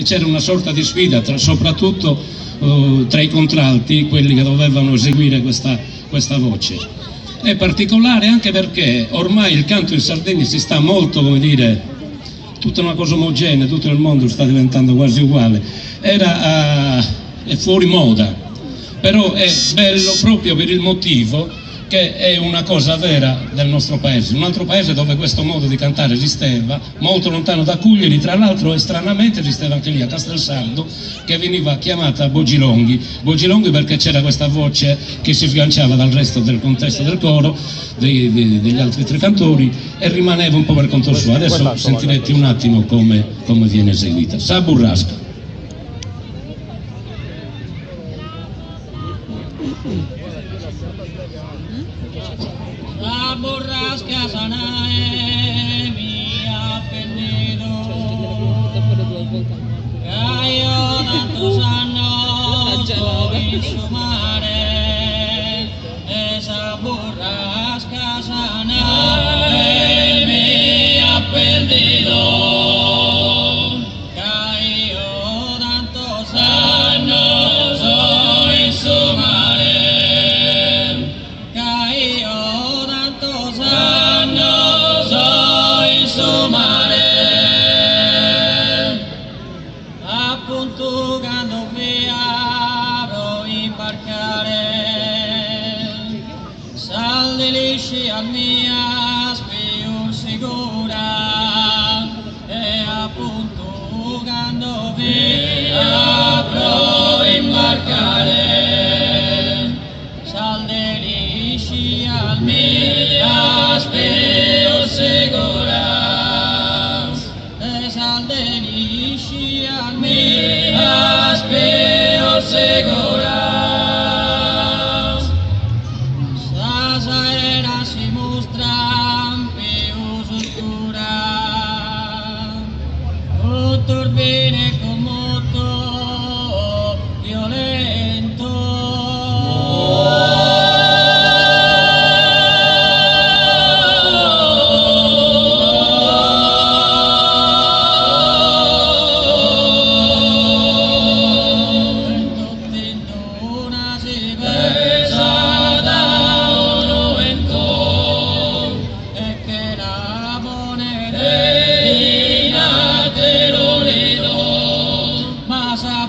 C'era una sorta di sfida soprattutto tra i contralti, quelli che dovevano eseguire questa voce. È particolare anche perché ormai il canto in Sardegna si sta molto, come dire, tutta una cosa omogenea, tutto il mondo sta diventando quasi uguale. È fuori moda, però è bello proprio per il motivo che è una cosa vera del nostro paese, un altro paese dove questo modo di cantare esisteva, molto lontano da Cuglieri, tra l'altro e stranamente esisteva anche lì a Castelsardo, che veniva chiamata Bogilonghi perché c'era questa voce che si sganciava dal resto del contesto del coro, degli altri tre cantori, e rimaneva un po' per conto suo. Adesso sentirete un attimo come viene eseguita. Sa burrasca. La burrasca sanae mi ha perdido, che io tantos annos in su mare, esa burrasca sanae mi ha perdido, que io tantos annos in su mare. Appunto quando via imbarcare, saldi lisci al mia più sicura, e appunto quando via imbarcare, saldi lisci al mia più sicura, e saldi lisci al mia più sicura. Stasera si mostra più oscura, un turbine con moto violento.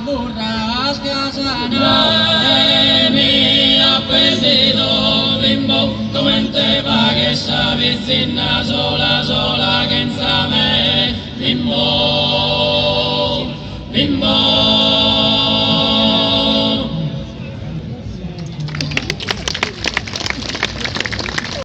Burrasca sanae mi ha perdido, bimbo, come te va che s'avvicina sola che insieme, bimbo, bimbo.